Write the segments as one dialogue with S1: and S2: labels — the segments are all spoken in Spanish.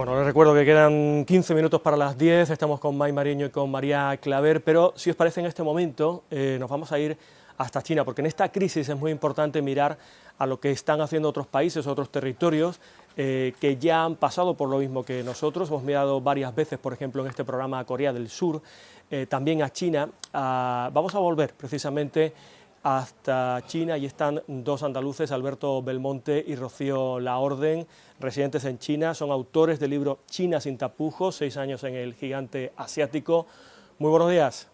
S1: Bueno, les recuerdo que quedan 15 minutos para las 10, estamos con Mai Mariño y con María Claver, pero si os parece en este momento nos vamos a ir hasta China, porque en esta crisis es muy importante mirar a lo que están haciendo otros países, otros territorios que ya han pasado por lo mismo que nosotros. Hemos mirado varias veces, por ejemplo, en este programa a Corea del Sur, también a China. Vamos a volver precisamente hasta China y están dos andaluces, Alberto Belmonte y Rocío Laorden, residentes en China, son autores del libro China sin tapujos, 6 años en el gigante asiático. Muy buenos días.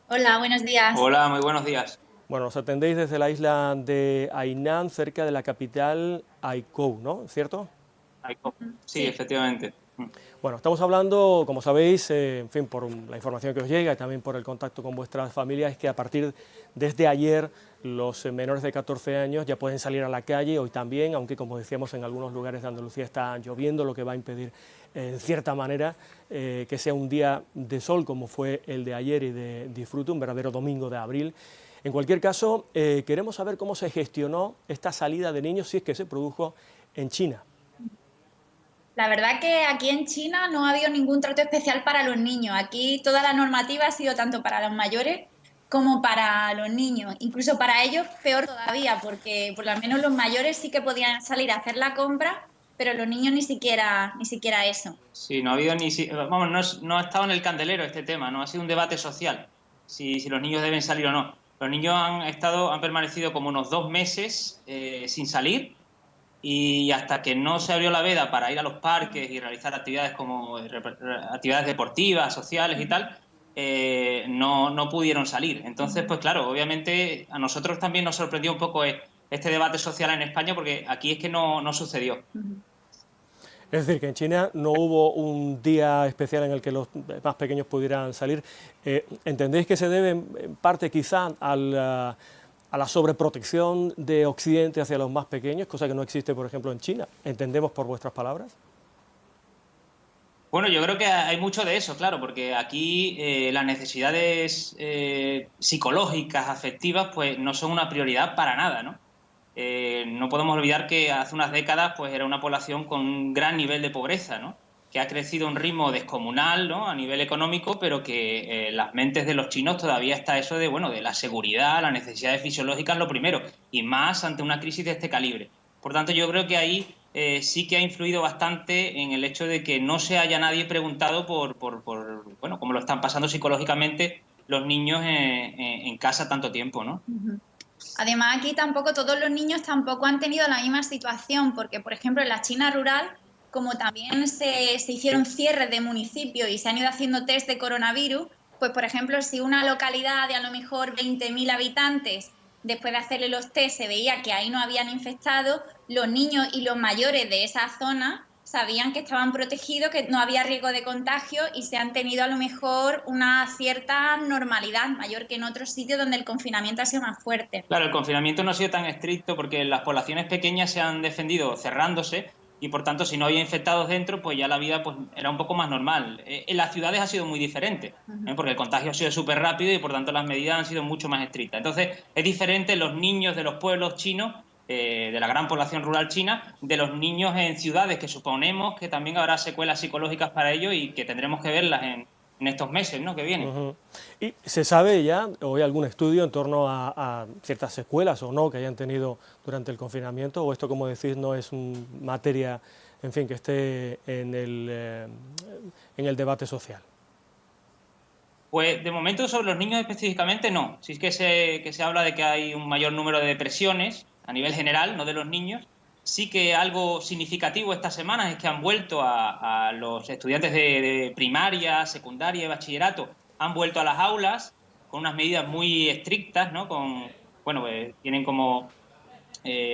S2: Hola, buenos días.
S3: Hola, muy buenos días.
S1: Bueno, nos atendéis desde la isla de Hainan, cerca de la capital Haikou, ¿no? ¿Cierto?
S3: Sí,
S2: Sí.
S3: efectivamente.
S1: Bueno, estamos hablando, como sabéis, en fin, por la información que os llega y también por el contacto con vuestras familias, es que a partir desde ayer los menores de 14 años ya pueden salir a la calle, hoy también, aunque como decíamos en algunos lugares de Andalucía está lloviendo, lo que va a impedir en cierta manera que sea un día de sol como fue el de ayer y de disfrute, un verdadero domingo de abril. En cualquier caso, queremos saber cómo se gestionó esta salida de niños, si es que se produjo en China.
S2: La verdad que aquí en China no ha habido ningún trato especial para los niños. Aquí toda la normativa ha sido tanto para los mayores como para los niños. Incluso para ellos peor todavía, porque por lo menos los mayores sí que podían salir a hacer la compra, pero los niños ni siquiera eso.
S3: Sí, no ha habido vamos, no ha estado en el candelero este tema, no ha sido un debate social, si los niños deben salir o no. Los niños han permanecido como unos 2 meses sin salir, y hasta que no se abrió la veda para ir a los parques y realizar actividades como actividades deportivas, sociales y tal, no pudieron salir. Entonces, pues claro, obviamente a nosotros también nos sorprendió un poco este debate social en España, porque aquí es que no sucedió.
S1: Es decir, que en China no hubo un día especial en el que los más pequeños pudieran salir. ¿Entendéis que se debe en parte quizá a la sobreprotección de Occidente hacia los más pequeños, cosa que no existe, por ejemplo, en China? ¿Entendemos por vuestras palabras?
S3: Bueno, yo creo que hay mucho de eso, claro, porque aquí las necesidades psicológicas, afectivas, pues no son una prioridad para nada, ¿no? No podemos olvidar que hace unas décadas pues era una población con un gran nivel de pobreza, ¿no? Que ha crecido a un ritmo descomunal, ¿no? A nivel económico, pero que en las mentes de los chinos todavía está eso de, bueno, de la seguridad, las necesidades fisiológicas lo primero, y más ante una crisis de este calibre. Por tanto, yo creo que ahí sí que ha influido bastante en el hecho de que no se haya nadie preguntado bueno, cómo lo están pasando psicológicamente los niños en casa tanto tiempo, ¿no?
S2: Además, aquí tampoco todos los niños tampoco han tenido la misma situación, porque, por ejemplo, en la China rural, como también se hicieron cierres de municipios y se han ido haciendo test de coronavirus, pues, por ejemplo, si una localidad de a lo mejor 20.000 habitantes, después de hacerle los test, se veía que ahí no habían infectado, los niños y los mayores de esa zona sabían que estaban protegidos, que no había riesgo de contagio y se han tenido a lo mejor una cierta normalidad mayor que en otros sitios donde el confinamiento ha sido más fuerte.
S3: Claro, el confinamiento no ha sido tan estricto porque las poblaciones pequeñas se han defendido cerrándose, y por tanto si no había infectados dentro, pues ya la vida pues era un poco más normal. En las ciudades ha sido muy diferente, porque el contagio ha sido súper rápido y por tanto las medidas han sido mucho más estrictas. Entonces es diferente los niños de los pueblos chinos, de la gran población rural china, de los niños en ciudades, que suponemos que también habrá secuelas psicológicas para ellos y que tendremos que verlas en estos meses, ¿no?, que vienen.
S1: ¿Y se sabe ya, o hay algún estudio en torno a ciertas secuelas o no que hayan tenido durante el confinamiento, o esto, como decís, no es materia, en fin, que esté en el debate social?
S3: Pues de momento sobre los niños específicamente no. Sí es que se habla de que hay un mayor número de depresiones a nivel general, no de los niños. Sí que algo significativo estas semanas es que han vuelto a los estudiantes de primaria, secundaria y bachillerato, han vuelto a las aulas con unas medidas muy estrictas, ¿no? Bueno, tienen como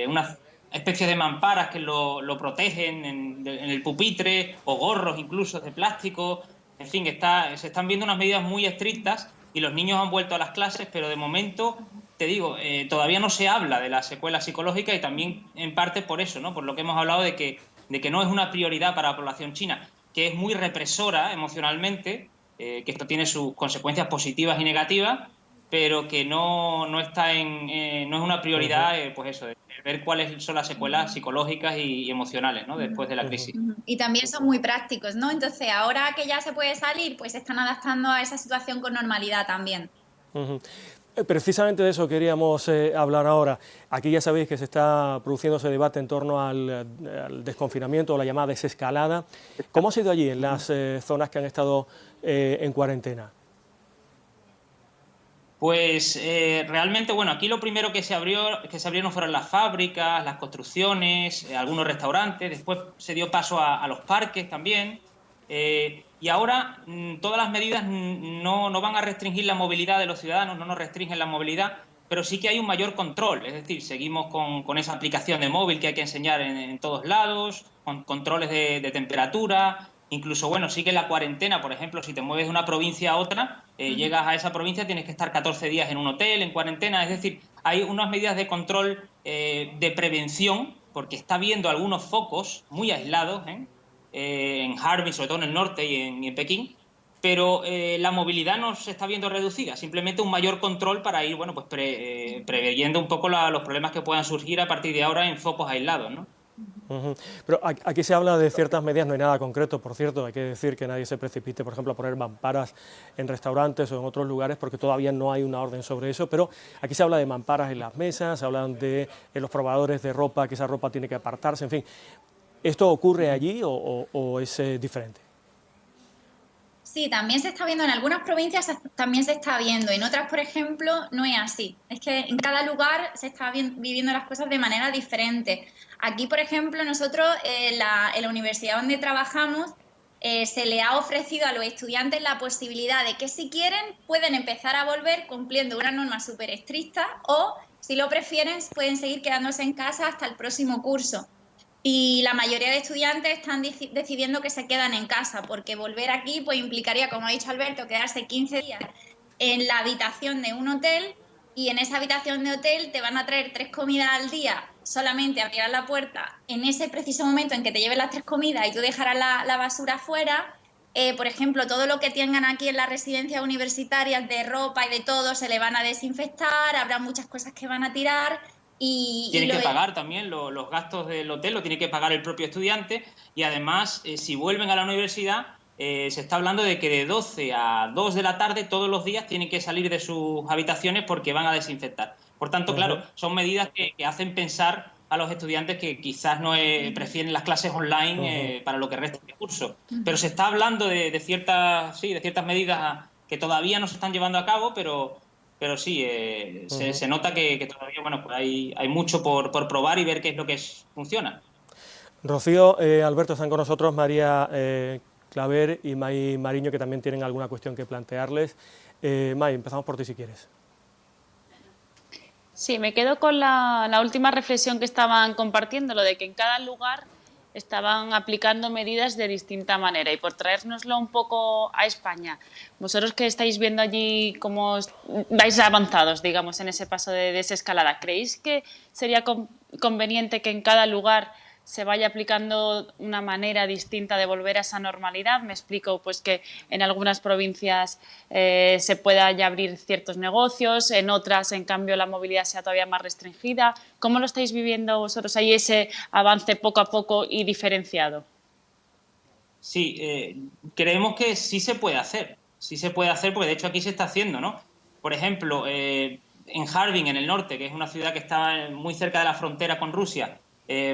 S3: unas especies de mamparas que lo protegen en el pupitre, o gorros incluso de plástico. En fin, se están viendo unas medidas muy estrictas y los niños han vuelto a las clases, pero de momento, te digo, todavía no se habla de la secuela psicológica, y también en parte por eso, ¿no? Por lo que hemos hablado de que no es una prioridad para la población china, que es muy represora emocionalmente, que esto tiene sus consecuencias positivas y negativas, pero que no está no es una prioridad, pues eso, de ver cuáles son las secuelas psicológicas y emocionales, ¿no? Después de la crisis.
S2: Y también son muy prácticos, ¿no? Entonces, ahora que ya se puede salir, pues se están adaptando a esa situación con normalidad también.
S1: Precisamente de eso queríamos hablar ahora. Aquí ya sabéis que se está produciendo ese debate en torno al desconfinamiento o la llamada desescalada. ¿Cómo ha sido allí en las zonas que han estado en cuarentena?
S3: Pues realmente, bueno, aquí lo primero que se abrieron fueron las fábricas, las construcciones, algunos restaurantes, después se dio paso a los parques también, y ahora todas las medidas no van a restringir la movilidad de los ciudadanos, no nos restringen la movilidad, pero sí que hay un mayor control, es decir, seguimos con esa aplicación de móvil que hay que enseñar en todos lados, con controles de temperatura. Incluso, bueno, sigue la cuarentena, por ejemplo, si te mueves de una provincia a otra, llegas a esa provincia, tienes que estar 14 días en un hotel, en cuarentena, es decir, hay unas medidas de control de prevención, porque está habiendo algunos focos muy aislados en Harbin, sobre todo en el norte y en Pekín, pero la movilidad no se está viendo reducida, simplemente un mayor control para ir, bueno, pues preveyendo un poco los problemas que puedan surgir a partir de ahora en focos aislados, ¿no?
S1: Pero aquí se habla de ciertas medidas, no hay nada concreto, por cierto, hay que decir que nadie se precipite, por ejemplo, a poner mamparas en restaurantes o en otros lugares, porque todavía no hay una orden sobre eso, pero aquí se habla de mamparas en las mesas, se hablan de en los probadores de ropa, que esa ropa tiene que apartarse, en fin. ¿Esto ocurre allí o es diferente?
S2: Sí, también se está viendo en algunas provincias, también se está viendo, en otras, por ejemplo, no es así. Es que en cada lugar se está viviendo las cosas de manera diferente. Aquí, por ejemplo, nosotros en la universidad donde trabajamos se le ha ofrecido a los estudiantes la posibilidad de que si quieren pueden empezar a volver cumpliendo unas normas súper estrictas o, si lo prefieren, pueden seguir quedándose en casa hasta el próximo curso. Y la mayoría de estudiantes están decidiendo que se quedan en casa, porque volver aquí pues implicaría, como ha dicho Alberto, quedarse 15 días en la habitación de un hotel, y en esa habitación de hotel te van a traer 3 comidas al día, solamente abrirás la puerta en ese preciso momento en que te lleven las 3 comidas y tú dejarás la basura afuera. Por ejemplo, todo lo que tengan aquí en las residencias universitarias de ropa y de todo se le van a desinfectar, habrá muchas cosas que van a tirar.
S3: Tiene que pagar también los gastos del hotel, lo tiene que pagar el propio estudiante, y además, si vuelven a la universidad, se está hablando de que de 12 a 2 de la tarde todos los días tienen que salir de sus habitaciones porque van a desinfectar. Por tanto, claro, son medidas que hacen pensar a los estudiantes que quizás no prefieren las clases online para lo que resta del curso. Pero se está hablando de ciertas medidas que todavía no se están llevando a cabo, pero sí, se nota que todavía, bueno, pues hay mucho por probar y ver qué es lo que funciona.
S1: Rocío, Alberto, están con nosotros María Claver y May Mariño, que también tienen alguna cuestión que plantearles. May, empezamos por ti si quieres.
S4: Sí, me quedo con la última reflexión que estaban compartiendo, lo de que en cada lugar estaban aplicando medidas de distinta manera. Y por traérnoslo un poco a España, vosotros que estáis viendo allí cómo vais avanzados, digamos, en ese paso de desescalada, ¿creéis que sería conveniente que en cada lugar se vaya aplicando una manera distinta de volver a esa normalidad? Me explico, pues que en algunas provincias se pueda ya abrir ciertos negocios, en otras, en cambio, la movilidad sea todavía más restringida. ¿Cómo lo estáis viviendo vosotros ahí, ese avance poco a poco y diferenciado?
S3: Sí, creemos que sí se puede hacer porque de hecho aquí se está haciendo, ¿no? Por ejemplo, en Harbin, en el norte, que es una ciudad que está muy cerca de la frontera con Rusia,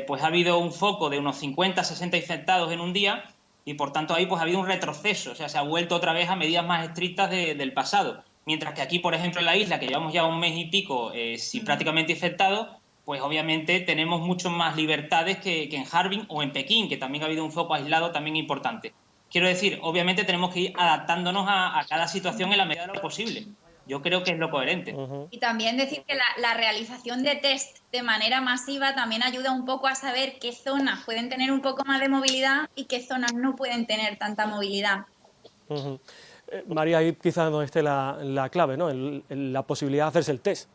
S3: pues ha habido un foco de unos 50, 60 infectados en un día, y por tanto ahí pues ha habido un retroceso, o sea, se ha vuelto otra vez a medidas más estrictas del pasado. Mientras que aquí, por ejemplo, en la isla, que llevamos ya un mes y pico sin prácticamente infectados, pues obviamente tenemos mucho más libertades que en Harbin o en Pekín, que también ha habido un foco aislado también importante. Quiero decir, obviamente tenemos que ir adaptándonos a cada situación en la medida de lo posible. Yo creo que es lo coherente.
S2: Y también decir que la realización de test de manera masiva también ayuda un poco a saber qué zonas pueden tener un poco más de movilidad y qué zonas no pueden tener tanta movilidad.
S1: María, ahí quizás no esté la clave, ¿no? La posibilidad de hacerse el test.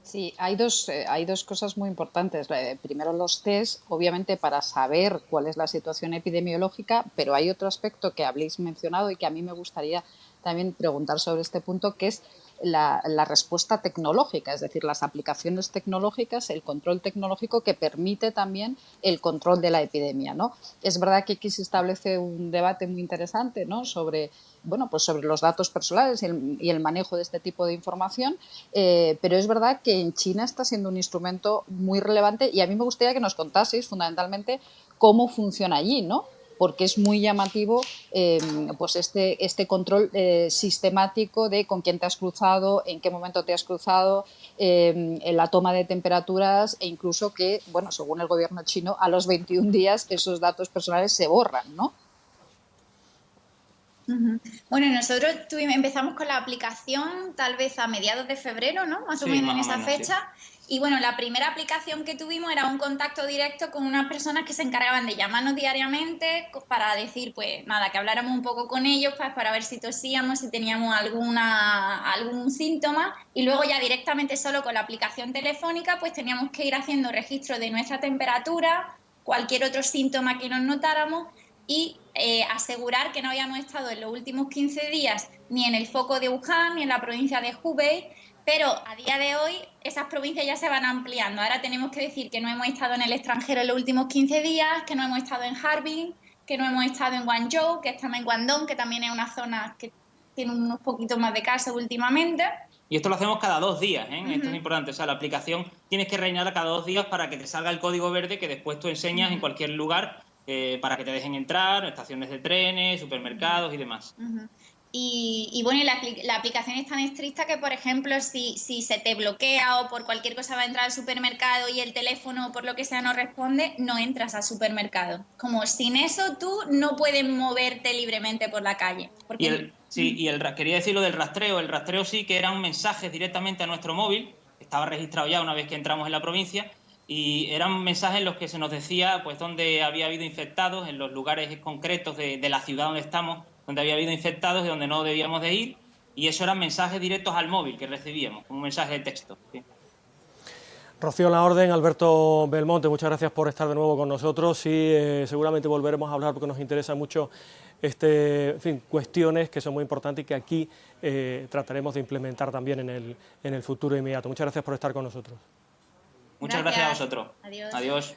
S5: Sí, hay dos cosas muy importantes. Primero, los test, obviamente, para saber cuál es la situación epidemiológica, pero hay otro aspecto que habéis mencionado y que a mí me gustaría también preguntar sobre este punto, que es la respuesta tecnológica, es decir, las aplicaciones tecnológicas, el control tecnológico que permite también el control de la epidemia, ¿no? Es verdad que aquí se establece un debate muy interesante, ¿no?, sobre, bueno, pues sobre los datos personales y el manejo de este tipo de información, pero es verdad que en China está siendo un instrumento muy relevante y a mí me gustaría que nos contaseis fundamentalmente cómo funciona allí, ¿no? Porque es muy llamativo pues este control sistemático de con quién te has cruzado, en qué momento te has cruzado, en la toma de temperaturas e incluso que, bueno, según el gobierno chino, a los 21 días esos datos personales se borran, ¿no?
S2: Bueno, nosotros empezamos con la aplicación tal vez a mediados de febrero, ¿no? Más o
S3: Sí,
S2: menos en
S3: más o
S2: esa
S3: menos,
S2: fecha. Y bueno, la primera aplicación que tuvimos era un contacto directo con unas personas que se encargaban de llamarnos diariamente para decir, pues nada, que habláramos un poco con ellos para ver si tosíamos, si teníamos algún síntoma. Y luego ya directamente solo con la aplicación telefónica, pues teníamos que ir haciendo registro de nuestra temperatura, cualquier otro síntoma que nos notáramos y asegurar que no habíamos estado en los últimos 15 días ni en el foco de Wuhan ni en la provincia de Hubei, pero a día de hoy esas provincias ya se van ampliando. Ahora tenemos que decir que no hemos estado en el extranjero en los últimos 15 días, que no hemos estado en Harbin, que no hemos estado en Guangzhou, que estamos en Guangdong, que también es una zona que tiene unos poquitos más de casos últimamente.
S3: Y esto lo hacemos cada 2 días, ¿eh? Esto es importante. O sea, la aplicación tienes que rellenarla cada 2 días para que te salga el código verde que después tú enseñas en cualquier lugar para que te dejen entrar, estaciones de trenes, supermercados y demás.
S2: Y bueno, la aplicación es tan estricta que, por ejemplo, si se te bloquea o por cualquier cosa va a entrar al supermercado y el teléfono por lo que sea no responde, no entras al supermercado. Como sin eso tú no puedes moverte libremente por la calle. Porque...
S3: Quería decir lo del rastreo. El rastreo sí que eran mensajes directamente a nuestro móvil, estaba registrado ya una vez que entramos en la provincia, y eran mensajes en los que se nos decía pues dónde había habido infectados, en los lugares concretos de la ciudad donde estamos, donde había habido infectados y donde no debíamos de ir, y eso eran mensajes directos al móvil que recibíamos, como un mensaje de texto. ¿Sí?
S1: Rocío La Orden, Alberto Belmonte, muchas gracias por estar de nuevo con nosotros y seguramente volveremos a hablar porque nos interesa mucho cuestiones que son muy importantes y que aquí trataremos de implementar también en el futuro inmediato. Muchas gracias por estar con nosotros.
S3: Muchas gracias a vosotros.
S2: Adiós.
S3: Adiós.